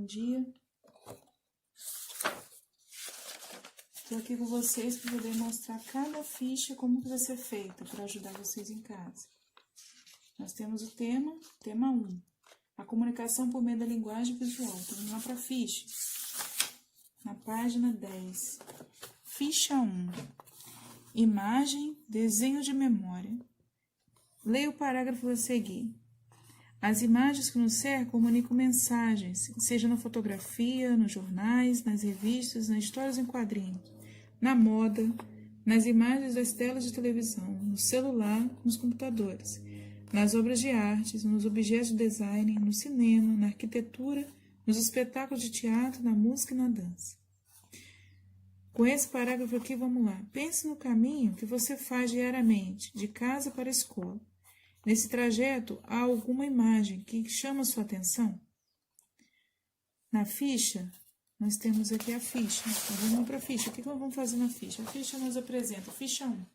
dia. Estou aqui com vocês para poder mostrar cada ficha como que vai ser feita, para ajudar vocês em casa. Nós temos o tema 1, a comunicação por meio da linguagem visual. Então, vamos lá para a ficha. Na página 10, ficha 1, imagem, desenho de memória. Leia o parágrafo a seguir. As imagens que nos cercam comunicam mensagens, seja na fotografia, nos jornais, nas revistas, nas histórias em quadrinhos, na moda, nas imagens das telas de televisão, no celular, nos computadores, nas obras de arte, nos objetos de design, no cinema, na arquitetura, nos espetáculos de teatro, na música e na dança. Com esse parágrafo aqui, vamos lá. Pense no caminho que você faz diariamente, de casa para a escola. Nesse trajeto, há alguma imagem que chama a sua atenção? Na ficha, nós temos aqui a ficha. Então, vamos para a ficha. O que nós vamos fazer na ficha? A ficha nos apresenta, ficha 1,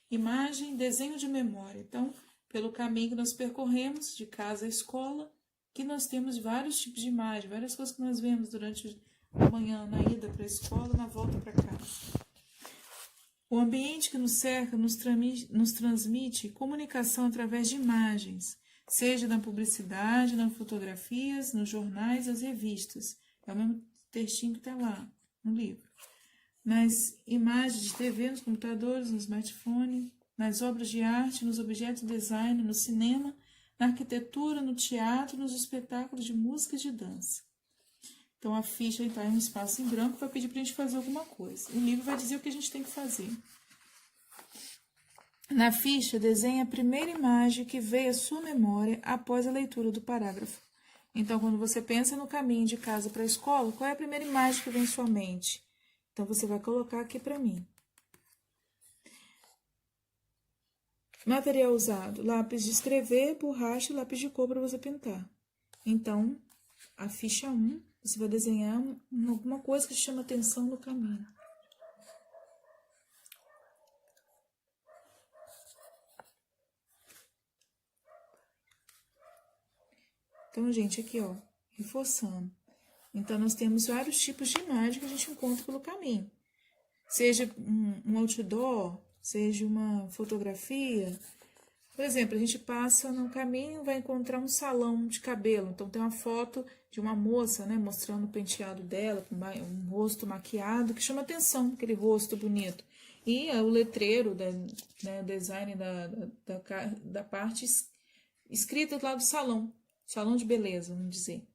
imagem, desenho de memória. Então, pelo caminho que nós percorremos, de casa à escola, que nós temos vários tipos de imagem, várias coisas que nós vemos durante a manhã, na ida para a escola, na volta para casa. O ambiente que nos cerca nos transmite comunicação através de imagens, seja na publicidade, nas fotografias, nos jornais, nas revistas. É o mesmo textinho que está lá no livro. Nas imagens de TV, nos computadores, no smartphone, nas obras de arte, nos objetos de design, no cinema, na arquitetura, no teatro, nos espetáculos de música e de dança. Então, a ficha está em um espaço em branco, vai pedir para a gente fazer alguma coisa. O livro vai dizer o que a gente tem que fazer. Na ficha, desenhe a primeira imagem que veio à sua memória após a leitura do parágrafo. Então, quando você pensa no caminho de casa para a escola, qual é a primeira imagem que vem em sua mente? Então, você vai colocar aqui para mim. Material usado: lápis de escrever, borracha e lápis de cor para você pintar. Então, a ficha 1, você vai desenhar alguma coisa que chama atenção no caminho. Então, gente, aqui, ó, reforçando. Então, nós temos vários tipos de imagem que a gente encontra pelo caminho. Seja um outdoor, seja uma fotografia. Por exemplo, a gente passa no caminho, vai encontrar um salão de cabelo. Então, tem uma foto de uma moça, né, mostrando o penteado dela, com um rosto maquiado, que chama atenção, aquele rosto bonito. E o letreiro, né, design da parte escrita lá do salão de beleza, vamos dizer.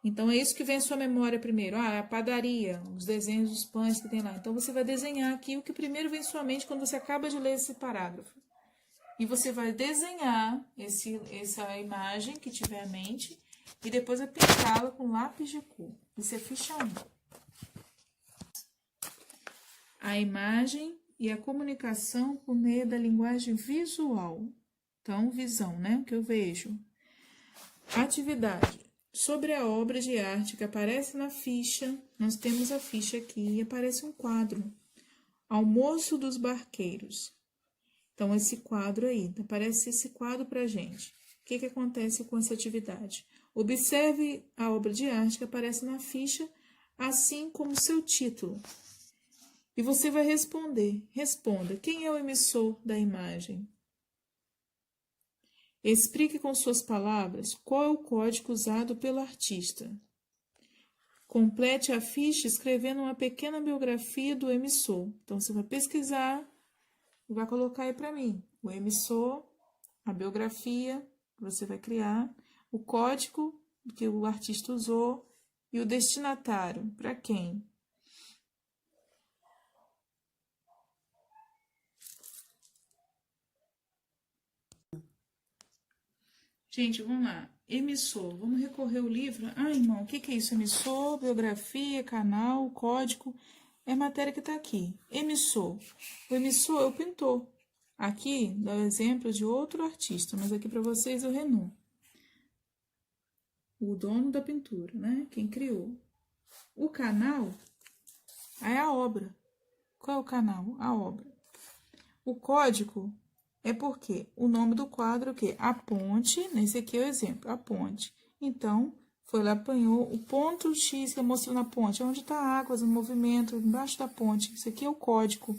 Então, é isso que vem à sua memória primeiro. Ah, a padaria, os desenhos dos pães que tem lá. Então, você vai desenhar aqui o que primeiro vem à sua mente quando você acaba de ler esse parágrafo. E você vai desenhar essa imagem que tiver à mente e depois vai pintá-la com lápis de cor. Isso é ficha 1. A imagem e a comunicação por meio da linguagem visual. Então, visão, né? Que eu vejo. Atividade. Sobre a obra de arte que aparece na ficha, nós temos a ficha aqui e aparece um quadro. Almoço dos Barqueiros. Então, esse quadro aí, aparece esse quadro para a gente. O que acontece com essa atividade? Observe a obra de arte que aparece na ficha, assim como seu título. E você vai responder. Responda, quem é o emissor da imagem? Explique com suas palavras qual é o código usado pelo artista. Complete a ficha escrevendo uma pequena biografia do emissor. Então, você vai pesquisar e vai colocar aí para mim o emissor, a biografia que você vai criar, o código que o artista usou e o destinatário, para quem? Gente, vamos lá. Emissor, vamos recorrer ao livro. Ah, irmão, o que é isso? Emissor, biografia, canal, código. É a matéria que está aqui. Emissor. O emissor é o pintor. Aqui dá o exemplo de outro artista, mas aqui para vocês é o Renault. O dono da pintura, né? Quem criou. O canal é a obra. Qual é o canal? A obra. O código é porque o nome do quadro é o quê? A ponte, nesse aqui é o exemplo, a ponte. Então, Foi lá, apanhou o ponto X que eu mostrei na ponte, onde está a água, o movimento, embaixo da ponte. Isso aqui é o código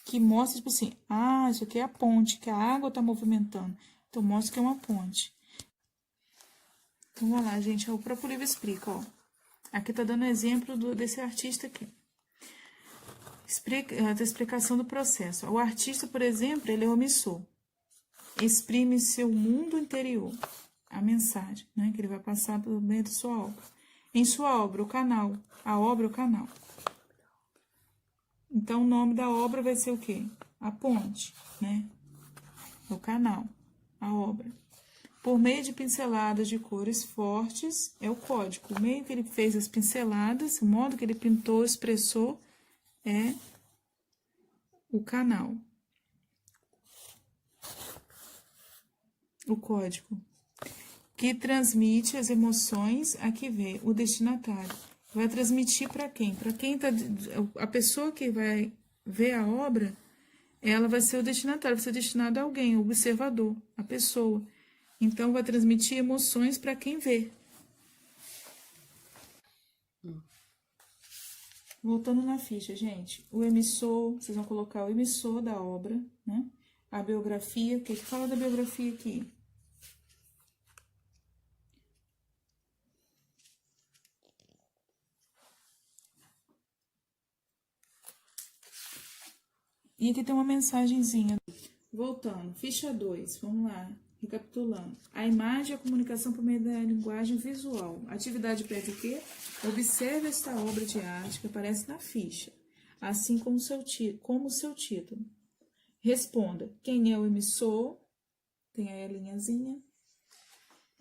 que mostra, tipo assim, isso aqui é a ponte, que a água está movimentando. Então, mostra que é uma ponte. Então, vamos lá, gente, o próprio livro explica, ó. Aqui tá dando exemplo desse artista aqui. A explicação do processo. O artista, por exemplo, ele é omissor. Exprime seu mundo interior, a mensagem, né, que ele vai passar pelo meio da sua obra. Em sua obra, o canal. A obra, o canal. Então, o nome da obra vai ser o quê? A ponte, né? O canal, a obra. Por meio de pinceladas de cores fortes, é o código. O meio que ele fez as pinceladas, o modo que ele pintou, expressou, é o canal. O código. Que transmite as emoções a que vê o destinatário. Vai transmitir para quem? Para quem tá. A pessoa que vai ver a obra, ela vai ser o destinatário, vai ser destinado a alguém, o observador, a pessoa. Então, vai transmitir emoções para quem vê. Voltando na ficha, gente. O emissor, vocês vão colocar o emissor da obra, né? A biografia, o que fala da biografia aqui? E aqui tem uma mensagenzinha. Voltando, ficha 2, vamos lá, recapitulando. A imagem é a comunicação por meio da linguagem visual. A atividade pede o quê? Observe esta obra de arte que aparece na ficha, assim como o seu título. Responda, quem é o emissor? Tem aí a linhazinha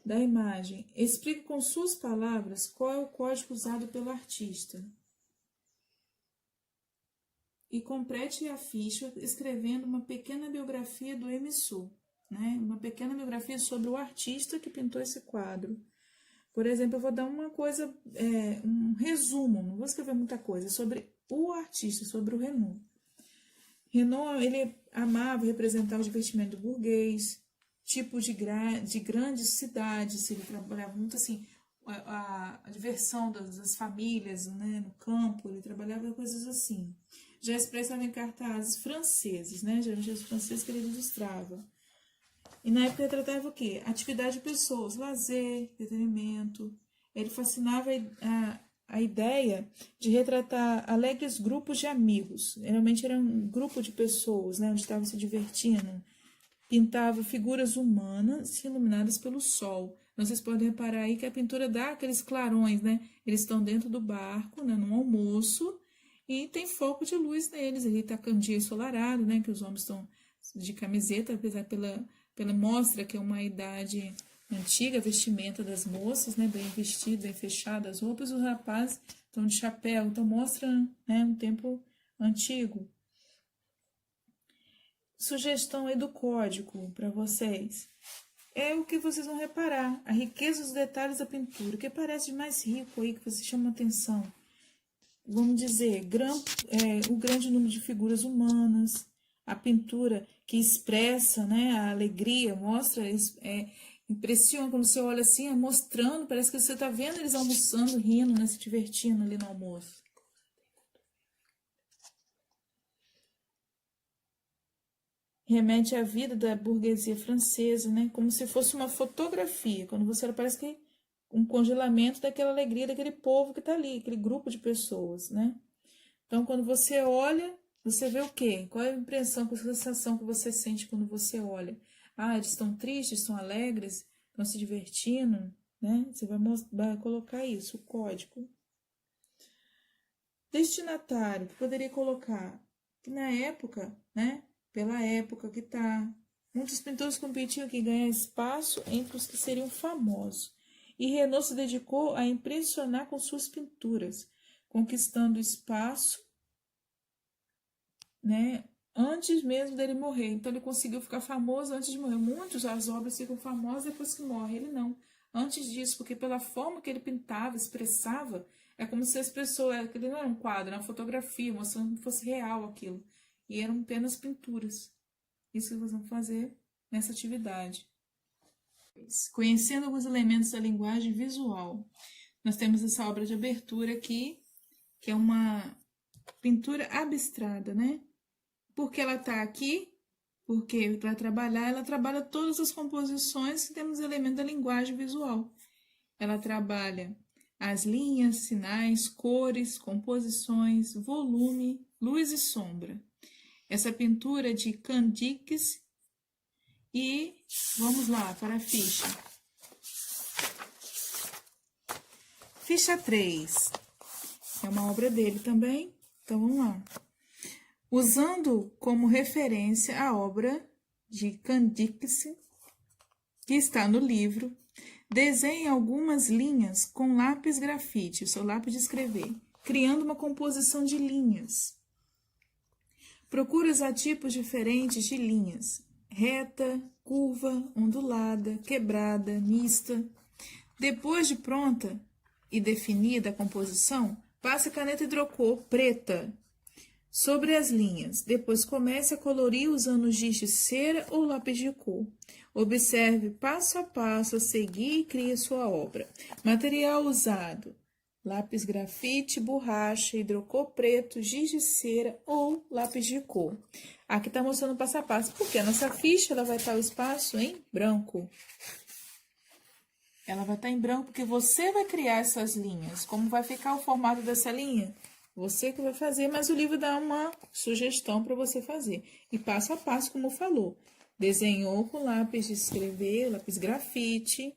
da imagem. Explique com suas palavras qual é o código usado pelo artista. E complete a ficha escrevendo uma pequena biografia do emissor, né? Uma pequena biografia sobre o artista que pintou esse quadro. Por exemplo, eu vou dar uma coisa, um resumo, não vou escrever muita coisa, sobre o artista, sobre o Renoir. Renoir, ele amava representar o divertimento burguês, tipo de grandes cidades, ele trabalhava muito assim, a diversão das famílias, né, no campo, ele trabalhava coisas assim. Já expressava em cartazes franceses, né, geralmente os franceses que ele ilustrava. E na época ele tratava o quê? Atividade de pessoas, lazer, entretenimento. Ele fascinava a ideia de retratar alegres grupos de amigos. Geralmente era um grupo de pessoas, né, onde estavam se divertindo. Pintava figuras humanas iluminadas pelo sol. Então, vocês podem reparar aí que a pintura dá aqueles clarões, né? Eles estão dentro do barco, né, num almoço, e tem foco de luz neles. Ele está com um dia ensolarado, né? Que os homens estão de camiseta, apesar pela mostra que é uma idade antiga, a vestimenta das moças, né? Bem vestido, bem fechado as roupas, os rapazes estão de chapéu. Então, mostra, né, um tempo antigo. Sugestão aí do código para vocês. É o que vocês vão reparar, a riqueza dos detalhes da pintura, o que parece de mais rico aí, que você chama atenção. Vamos dizer, o grande número de figuras humanas, a pintura que expressa, né, a alegria, mostra, impressiona quando você olha assim, mostrando, parece que você está vendo eles almoçando, rindo, né, se divertindo ali no almoço. Remete à vida da burguesia francesa, né? Como se fosse uma fotografia. Quando você olha, parece que um congelamento daquela alegria daquele povo que está ali, aquele grupo de pessoas, né? Então, quando você olha, você vê o quê? Qual é a impressão, qual é a sensação que você sente quando você olha? Eles estão tristes, estão alegres, estão se divertindo, né? Você vai colocar isso, o código. Destinatário, que poderia colocar que na época, né? Pela época que tá. Muitos pintores competiam em ganhar espaço entre os que seriam famosos. E Renault se dedicou a impressionar com suas pinturas, conquistando espaço, né, antes mesmo dele morrer. Então ele conseguiu ficar famoso antes de morrer. Muitos as obras ficam famosas depois que morre, ele não. Antes disso, porque pela forma que ele pintava, expressava, é como se expressou, aquele não era um quadro, era uma fotografia, mostrando que fosse real aquilo. E eram apenas pinturas. Isso que vocês vão fazer nessa atividade. Conhecendo alguns elementos da linguagem visual. Nós temos essa obra de abertura aqui, que é uma pintura abstrata, né? Porque ela está aqui, porque para trabalhar, ela trabalha todas as composições que temos elementos da linguagem visual. Ela trabalha as linhas, sinais, cores, composições, volume, luz e sombra. Essa pintura é de Candix e vamos lá para a ficha. Ficha 3. É uma obra dele também, então vamos lá. Usando como referência a obra de Candix, que está no livro, desenhe algumas linhas com lápis grafite, o seu lápis de escrever, criando uma composição de linhas. Procure usar tipos diferentes de linhas: reta, curva, ondulada, quebrada, mista. Depois de pronta e definida a composição, passe a caneta hidrocor preta sobre as linhas. Depois comece a colorir usando giz de cera ou lápis de cor. Observe passo a passo a seguir e crie sua obra. Material usado: lápis grafite, borracha, hidrocor preto, giz de cera ou lápis de cor. Aqui está mostrando passo a passo, porque a nossa ficha ela vai estar o espaço em branco. Ela vai estar em branco porque você vai criar essas linhas. Como vai ficar o formato dessa linha? Você que vai fazer, mas o livro dá uma sugestão para você fazer. E passo a passo, como falou. Desenhou com lápis de escrever, lápis grafite,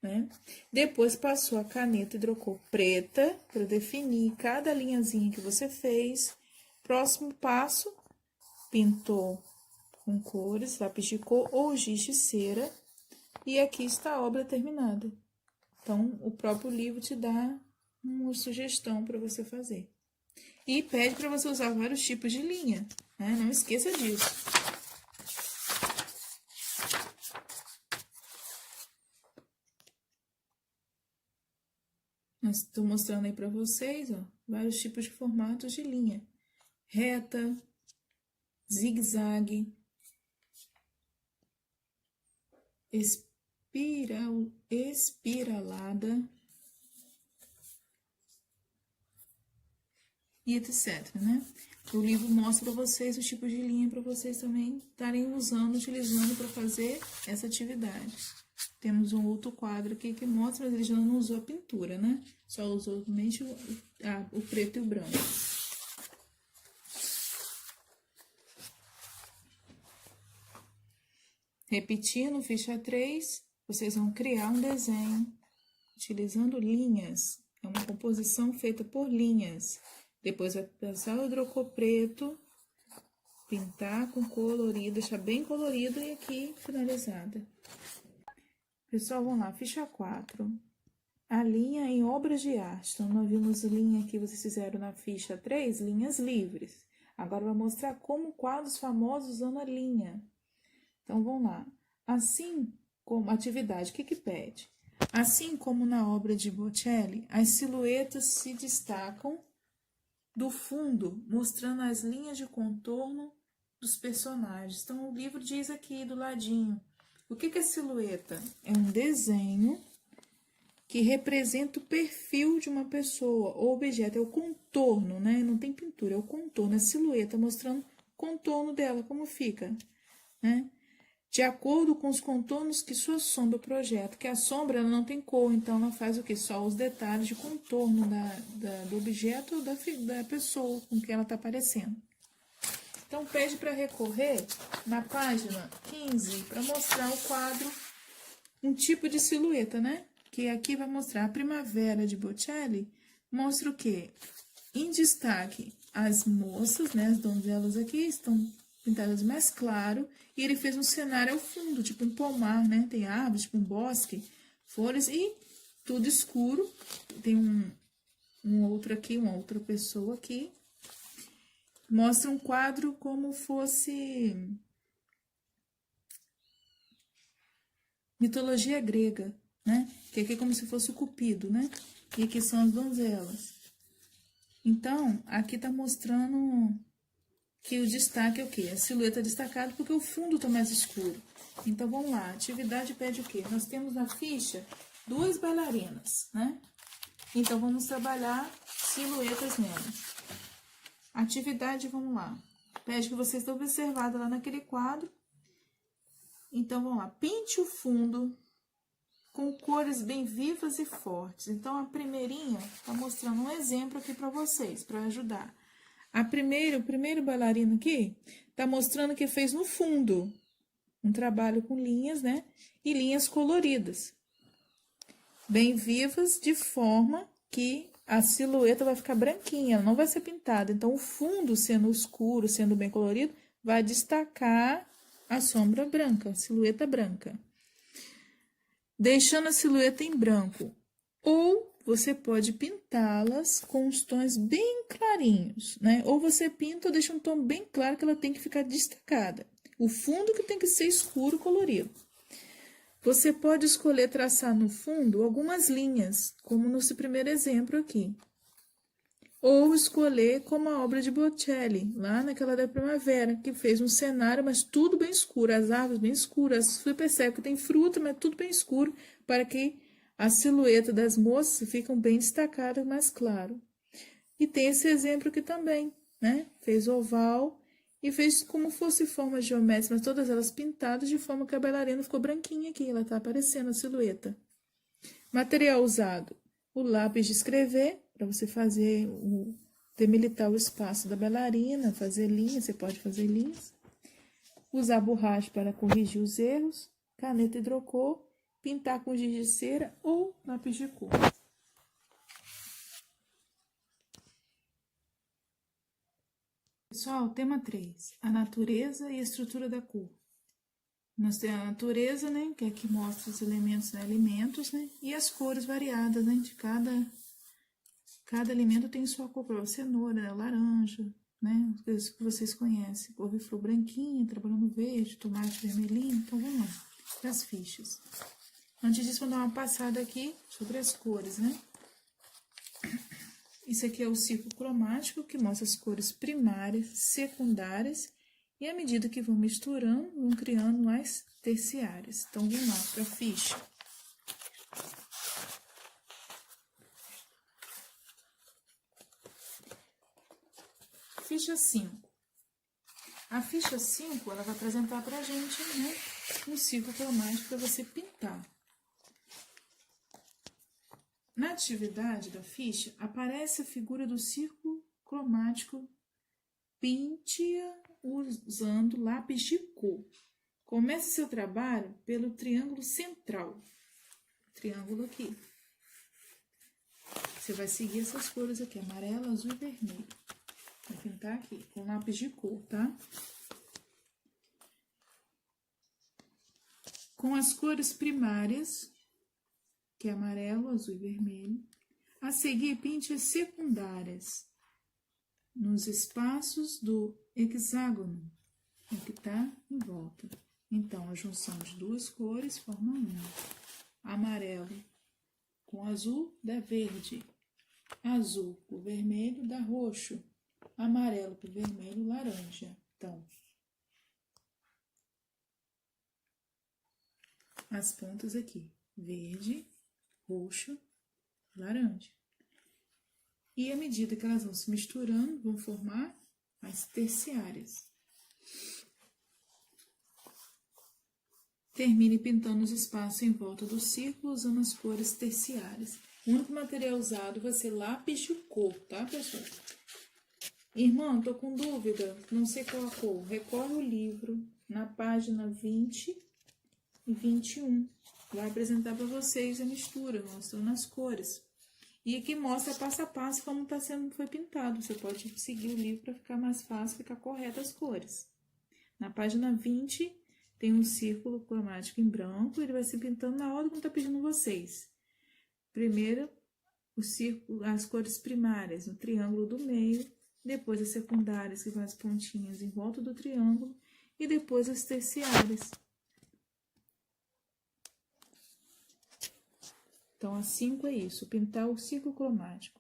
né? Depois passou a caneta hidrocor preta para definir cada linhazinha que você fez. Próximo passo, pintou com cores, lápis de cor ou giz de cera. E aqui está a obra terminada. Então, o próprio livro te dá uma sugestão para você fazer. E pede para você usar vários tipos de linha, né? Não esqueça disso. Estou mostrando aí para vocês, ó, vários tipos de formatos de linha. Reta, zigue-zague, espiralada e etc, né? O livro mostra para vocês os tipos de linha para vocês também estarem utilizando para fazer essa atividade. Temos um outro quadro aqui que mostra, mas ele já não usou a pintura, né? Só usou somente o preto e o branco. Repetindo, ficha 3, vocês vão criar um desenho utilizando linhas. É uma composição feita por linhas. Depois vai passar o hidrocor preto, pintar com colorido, deixar bem colorido e aqui finalizada. Pessoal, vamos lá, ficha 4. A linha em obras de arte. Então, nós vimos linha que vocês fizeram na ficha 3, linhas livres. Agora, vai mostrar como quadros famosos usando a linha. Então, vamos lá. Assim como atividade, o que pede? Assim como na obra de Botticelli, as silhuetas se destacam do fundo, mostrando as linhas de contorno dos personagens. Então, o livro diz aqui do ladinho. O que é silhueta? É um desenho que representa o perfil de uma pessoa ou objeto. É o contorno, né? Não tem pintura, é o contorno, é a silhueta mostrando o contorno dela, como fica, né? De acordo com os contornos que sua sombra projeta, que a sombra ela não tem cor, então ela faz o que? Só os detalhes de contorno do objeto ou da pessoa com que ela está aparecendo. Então, pede para recorrer na página 15 para mostrar o quadro, um tipo de silhueta, né? Que aqui vai mostrar a Primavera de Botticelli, mostra o quê? Em destaque, as moças, né? As donzelas aqui estão pintadas mais claro, e ele fez um cenário ao fundo, tipo um pomar, né? Tem árvores, tipo um bosque, folhas e tudo escuro. Tem um outro aqui, uma outra pessoa aqui. Mostra um quadro como fosse mitologia grega, né? Que aqui é como se fosse o Cupido, né? E aqui são as donzelas. Então, aqui tá mostrando que o destaque é o quê? A silhueta destacada porque o fundo tá mais escuro. Então, vamos lá. A atividade pede o quê? Nós temos na ficha 2 bailarinas, né? Então, vamos trabalhar silhuetas nelas. Atividade, vamos lá. Pede que vocês estão observados lá naquele quadro. Então, vamos lá. Pinte o fundo com cores bem vivas e fortes. Então, a primeirinha tá mostrando um exemplo aqui para vocês, para ajudar. O primeiro bailarino aqui tá mostrando que fez no fundo um trabalho com linhas, né? E linhas coloridas. Bem vivas, de forma que a silhueta vai ficar branquinha, ela não vai ser pintada. Então, o fundo sendo escuro, sendo bem colorido, vai destacar a sombra branca, a silhueta branca. Deixando a silhueta em branco. Ou você pode pintá-las com os tons bem clarinhos, né? Ou você pinta ou deixa um tom bem claro que ela tem que ficar destacada. O fundo que tem que ser escuro, colorido. Você pode escolher traçar no fundo algumas linhas, como no seu primeiro exemplo aqui. Ou escolher como a obra de Botticelli, lá naquela da primavera, que fez um cenário, mas tudo bem escuro, as árvores bem escuras, você percebe que tem fruta, mas tudo bem escuro, para que a silhueta das moças fiquem bem destacadas, mais claro. E tem esse exemplo aqui também, né? Fez oval e fez como fosse formas geométricas, mas todas elas pintadas de forma que a bailarina ficou branquinha aqui, ela tá aparecendo a silhueta. Material usado: o lápis de escrever, para você fazer delimitar o espaço da bailarina, fazer linhas, você pode fazer linhas. Usar borracha para corrigir os erros, caneta hidrocor, pintar com giz de cera ou lápis de cor. Pessoal, tema 3, a natureza e a estrutura da cor. Nós temos a natureza, né, que é que mostra os elementos, né, alimentos, né, e as cores variadas, né, de cada alimento tem sua cor, para cenoura, né, laranja, né, as coisas que vocês conhecem, couve-flor branquinha, trabalhando verde, tomate vermelhinho. Então, vamos lá, para as fichas. Antes disso, vou dar uma passada aqui sobre as cores, né. Isso aqui é o círculo cromático, que mostra as cores primárias, secundárias, e à medida que vão misturando, vão criando mais terciárias. Então, vamos lá para a ficha. Ficha 5. A ficha 5, ela vai apresentar para a gente, né, um círculo cromático para você pintar. Na atividade da ficha, aparece a figura do círculo cromático. Pinte-a usando lápis de cor. Comece seu trabalho pelo triângulo central. Triângulo aqui. Você vai seguir essas cores aqui, amarelo, azul e vermelho. Vai pintar aqui, com lápis de cor, tá? Com as cores primárias, que é amarelo, azul e vermelho. A seguir, pinte as secundárias nos espaços do hexágono, que está em volta. Então, a junção de duas cores forma uma. Amarelo com azul dá verde. Azul com vermelho dá roxo. Amarelo com vermelho, laranja. Então, as pontas aqui, verde, roxo, laranja. E à medida que elas vão se misturando, vão formar as terciárias. Termine pintando os espaços em volta do círculo usando as cores terciárias. O único material usado vai ser lápis de cor, tá, pessoal? Irmã, tô com dúvida, não sei qual a cor. Recorre o livro na página 20 e 21. Vai apresentar para vocês a mistura, mostrando as cores. E aqui mostra passo a passo como foi pintado. Você pode seguir o livro para ficar mais fácil, ficar correto as cores. Na página 20, tem um círculo cromático em branco, ele vai se pintando na ordem que está pedindo vocês. Primeiro, o círculo, as cores primárias no triângulo do meio, depois as secundárias, que vão as pontinhas em volta do triângulo, e depois as terciárias. Então, a 5 é isso, pintar o círculo cromático.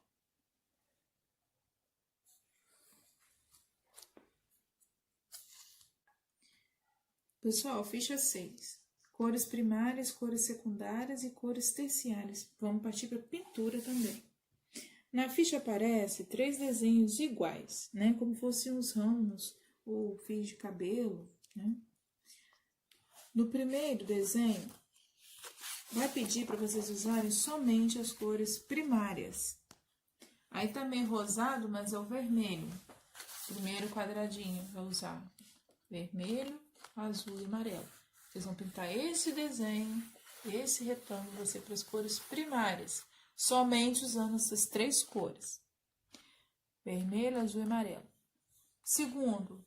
Pessoal, ficha 6. Cores primárias, cores secundárias e cores terciárias. Vamos partir para pintura também. Na ficha aparece 3 desenhos iguais, né? Como fossem os ramos ou fios de cabelo, né? No primeiro desenho, vai pedir para vocês usarem somente as cores primárias. Aí também rosado, mas é o vermelho. Primeiro quadradinho, vai usar vermelho, azul e amarelo. Vocês vão pintar esse desenho, esse retângulo, vai ser para as cores primárias. Somente usando essas 3 cores. Vermelho, azul e amarelo. Segundo,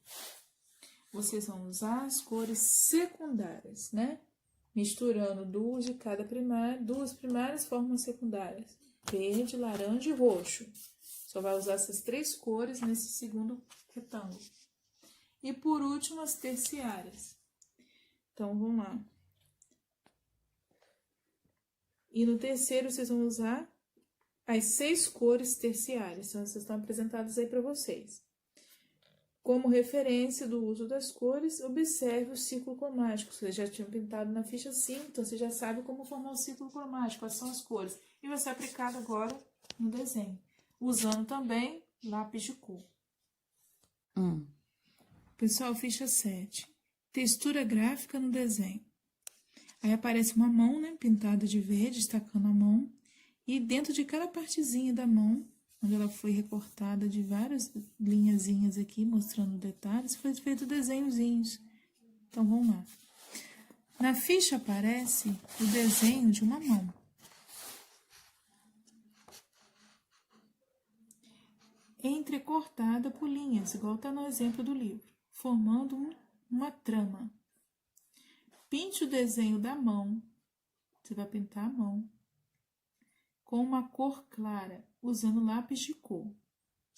vocês vão usar as cores secundárias, né? Misturando 2 de cada primária, 2 primárias formam secundárias. Verde, laranja e roxo. Só vai usar essas 3 cores nesse segundo retângulo. E por último, as terciárias. Então, vamos lá. E no terceiro, vocês vão usar as 6 cores terciárias. Então, essas estão apresentadas aí para vocês. Como referência do uso das cores, observe o círculo cromático. Vocês já tinham pintado na ficha 5, então você já sabe como formar o círculo cromático, quais são as cores. E vai ser aplicado agora no desenho, usando também lápis de cor. Pessoal, ficha 7. Textura gráfica no desenho. Aí aparece uma mão, né, pintada de verde, destacando a mão. E dentro de cada partezinha da mão, onde ela foi recortada de várias linhazinhas aqui, mostrando detalhes, foi feito desenhozinhos. Então, vamos lá. Na ficha aparece o desenho de uma mão. Entrecortada por linhas, igual está no exemplo do livro, formando uma trama. Pinte o desenho da mão, você vai pintar a mão, com uma cor clara, usando lápis de cor.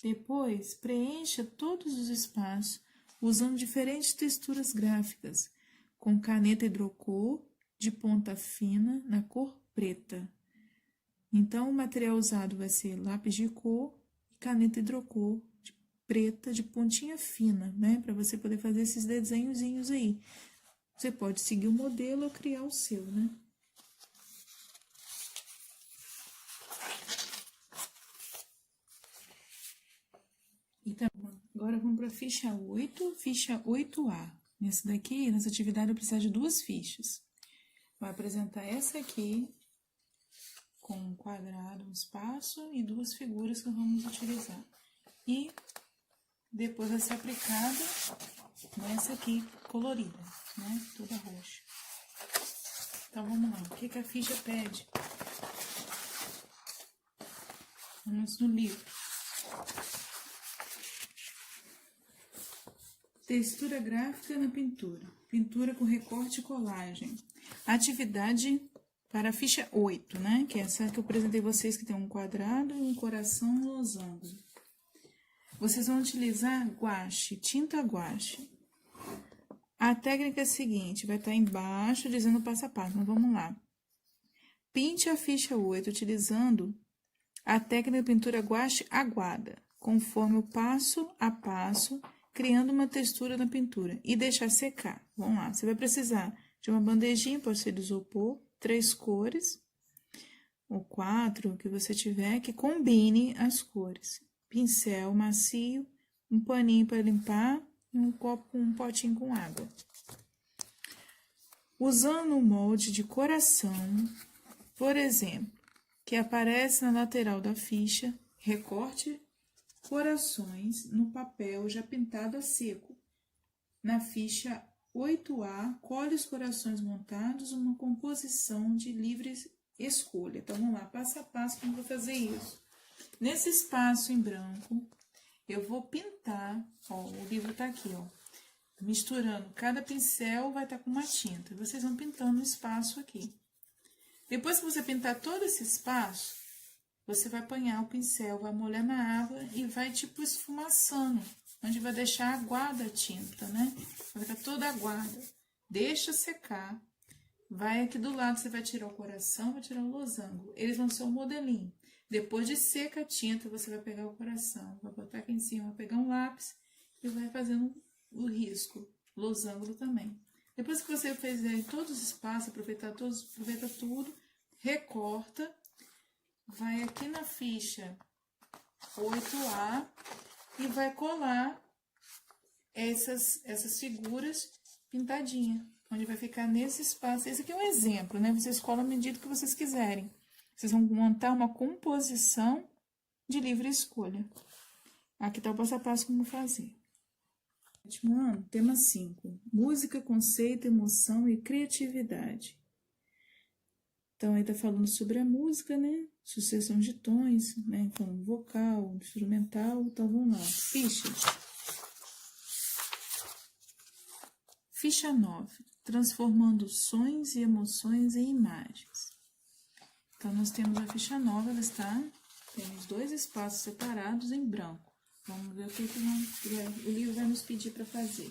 Depois, preencha todos os espaços usando diferentes texturas gráficas, com caneta hidrocor de ponta fina na cor preta. Então, o material usado vai ser lápis de cor e caneta hidrocor de preta de pontinha fina, né? Para você poder fazer esses desenhozinhos aí. Você pode seguir o modelo ou criar o seu, né? Então, agora vamos para a ficha 8, ficha 8A. Nessa atividade, eu preciso de 2 fichas. Vai apresentar essa aqui, com um quadrado, um espaço e 2 figuras que vamos utilizar. E depois vai ser aplicada nessa aqui, colorida, né? Toda roxa. Então, vamos lá. O que a ficha pede? Vamos no livro. Textura gráfica na pintura. Pintura com recorte e colagem. Atividade para a ficha 8, né? Que é essa que eu apresentei vocês, que tem um quadrado, um coração e um losango. Vocês vão utilizar guache, tinta guache. A técnica é a seguinte, vai estar embaixo dizendo passo a passo, mas vamos lá. Pinte a ficha 8 utilizando a técnica de pintura guache aguada, conforme o passo a passo, criando uma textura na pintura e deixar secar. Vamos lá, você vai precisar de uma bandejinha, pode ser de isopor, 3 cores, ou 4, que você tiver, que combine as cores. Pincel macio, um paninho para limpar e um potinho com água. Usando o molde de coração, por exemplo, que aparece na lateral da ficha, recorte corações no papel já pintado a seco. Na ficha 8A, colhe os corações montados, uma composição de livre escolha. Então, vamos lá, passo a passo, como eu vou fazer isso. Nesse espaço em branco, eu vou pintar, ó, o livro tá aqui, ó, misturando, cada pincel vai estar com uma tinta. Vocês vão pintando o espaço aqui. Depois que você pintar todo esse espaço, você vai apanhar o pincel, vai molhar na água e vai, tipo, esfumaçando, onde vai deixar aguada a tinta, né? Vai ficar toda aguada. Deixa secar. Vai aqui do lado, você vai tirar o coração, vai tirar o losango. Eles vão ser um modelinho. Depois de seca a tinta, você vai pegar o coração, vai botar aqui em cima, vai pegar um lápis e vai fazendo o risco, losango também. Depois que você fez aí todos os espaços, aproveita tudo, recorta, vai aqui na ficha 8A e vai colar essas figuras pintadinhas, onde vai ficar nesse espaço. Esse aqui é um exemplo, né? Vocês colam à medida que vocês quiserem. Vocês vão montar uma composição de livre escolha. Aqui tá o passo a passo como fazer. Último ano, tema 5. Música, conceito, emoção e criatividade. Então, aí tá falando sobre a música, né? Sucessão de tons, né? Falando vocal, instrumental. Então, vamos lá. Ficha. Ficha 9. Transformando sonhos e emoções em imagens. Então, nós temos a ficha 9, ela está... Temos 2 espaços separados em branco. Vamos ver o que o livro vai nos pedir para fazer.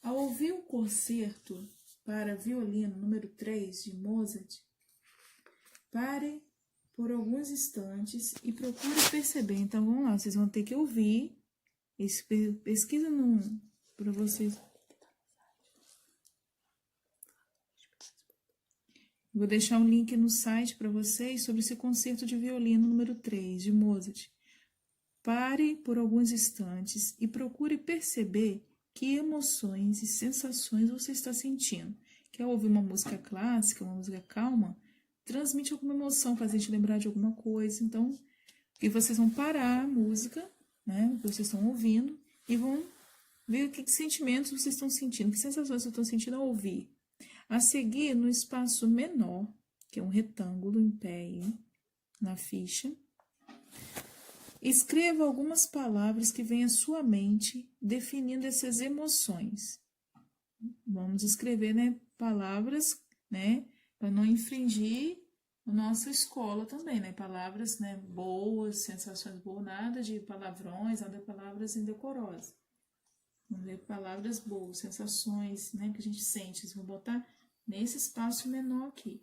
Ao ouvir o concerto para violino número 3 de Mozart, pare por alguns instantes e procure perceber. Então, vamos lá, vocês vão ter que ouvir. Pesquisa para vocês. Vou deixar um link no site para vocês sobre esse concerto de violino número 3 de Mozart. Pare por alguns instantes e procure perceber que emoções e sensações você está sentindo. Quer ouvir uma música clássica, uma música calma? Transmite alguma emoção, faz a gente lembrar de alguma coisa. Então, que vocês vão parar a música, né, que vocês estão ouvindo, e vão ver que sentimentos vocês estão sentindo, que sensações vocês estão sentindo ao ouvir. A seguir, no espaço menor, que é um retângulo em pé aí, na ficha, escreva algumas palavras que vêm à sua mente, definindo essas emoções. Vamos escrever, né, palavras, né, para não infringir a nossa escola também, né, palavras, né, boas, sensações boas, nada de palavrões, nada de palavras indecorosas. Vamos ver palavras boas, sensações, né, que a gente sente. Vocês vão botar nesse espaço menor aqui.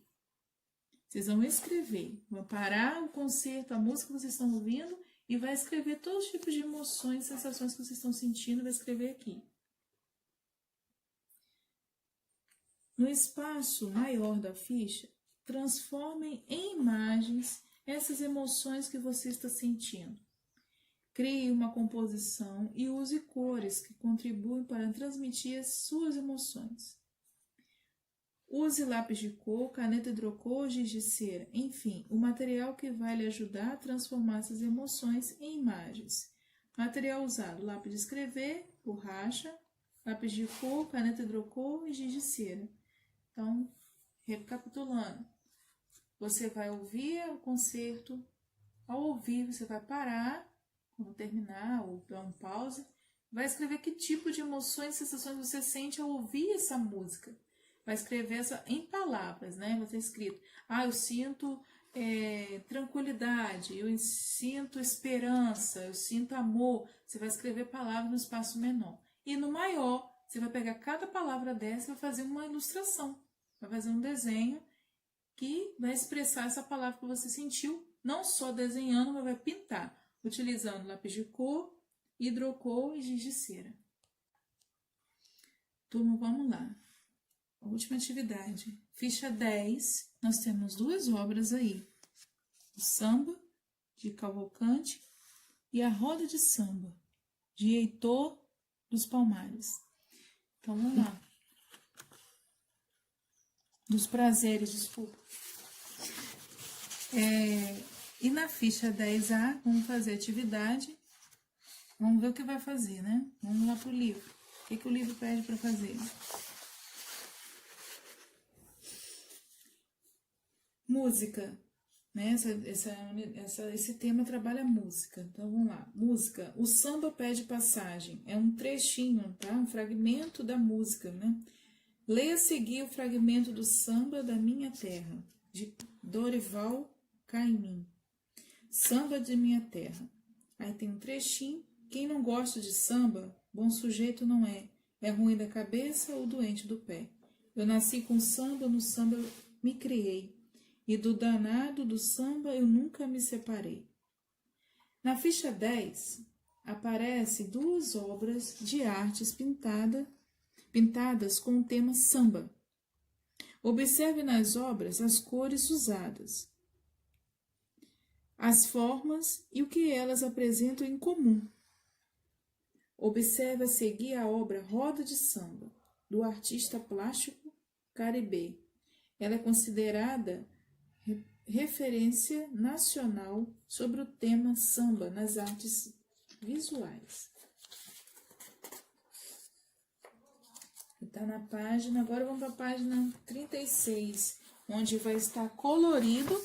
Vocês vão escrever, vão parar o concerto, a música que vocês estão ouvindo e vai escrever todos os tipos de emoções, sensações que vocês estão sentindo, vai escrever aqui. No espaço maior da ficha, transformem em imagens essas emoções que você está sentindo. Crie uma composição e use cores que contribuem para transmitir as suas emoções. Use lápis de cor, caneta hidrocor, giz de cera, enfim, o material que vai lhe ajudar a transformar essas emoções em imagens. Material usado: lápis de escrever, borracha, lápis de cor, caneta hidrocor e giz de cera. Então, recapitulando, você vai ouvir o concerto, ao ouvir você vai parar, quando terminar, ou dar um pause, vai escrever que tipo de emoções e sensações você sente ao ouvir essa música. Vai escrever essa em palavras, né? Vai ter escrito, eu sinto tranquilidade, eu sinto esperança, eu sinto amor. Você vai escrever palavras no espaço menor. E no maior, você vai pegar cada palavra dessa e vai fazer uma ilustração. Vai fazer um desenho que vai expressar essa palavra que você sentiu, não só desenhando, mas vai pintar, utilizando lápis de cor, hidrocor e giz de cera. Turma, vamos lá. A última atividade. Ficha 10, nós temos 2 obras aí. O Samba, de Cavalcante, e a Roda de Samba, de Heitor dos Palmares. Então, vamos lá. Dos Prazeres, desculpa. E na ficha 10A, vamos fazer atividade. Vamos ver o que vai fazer, né? Vamos lá para o livro. O que o livro pede para fazer? Música, né? Esse tema trabalha música. Então, vamos lá. Música. O samba pede passagem. É um trechinho, tá? Um fragmento da música, né? Leia a seguir o fragmento do Samba da Minha Terra, de Dorival Caymmi. Samba de Minha Terra. Aí tem um trechinho. Quem não gosta de samba, bom sujeito não é. É ruim da cabeça ou doente do pé. Eu nasci com samba, no samba eu me criei. E do danado do samba eu nunca me separei. Na ficha 10, aparecem 2 obras de artes pintadas pintadas com o tema samba. Observe nas obras as cores usadas, as formas e o que elas apresentam em comum. Observe a seguir a obra Roda de Samba, do artista plástico Caribé. Ela é considerada referência nacional sobre o tema samba nas artes visuais. Está na página, agora vamos para a página 36, onde vai estar colorido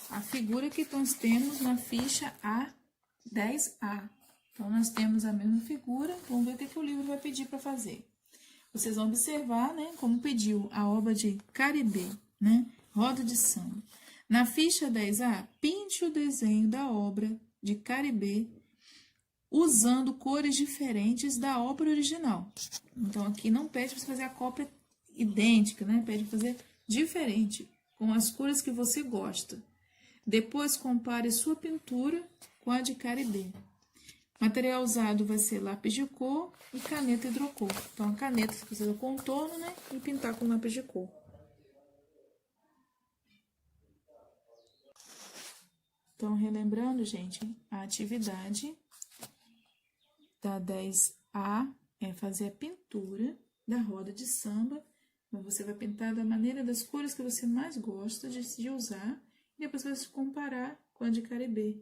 a figura que nós temos na ficha A10A. Então, nós temos a mesma figura, vamos ver o que o livro vai pedir para fazer. Vocês vão observar, né, como pediu a obra de Caribé, né, Roda de Samba. Na ficha 10A, pinte o desenho da obra de Caribé usando cores diferentes da obra original. Então, aqui não pede para você fazer a cópia idêntica, né? Pede para fazer diferente, com as cores que você gosta. Depois, compare sua pintura com a de Caribé. O material usado vai ser lápis de cor e caneta hidrocor. Então, a caneta você precisa do contorno, né? E pintar com lápis de cor. Então, relembrando, gente, a atividade da 10A é fazer a pintura da roda de samba. Então, você vai pintar da maneira das cores que você mais gosta de usar. E depois você vai comparar com a de Caribé.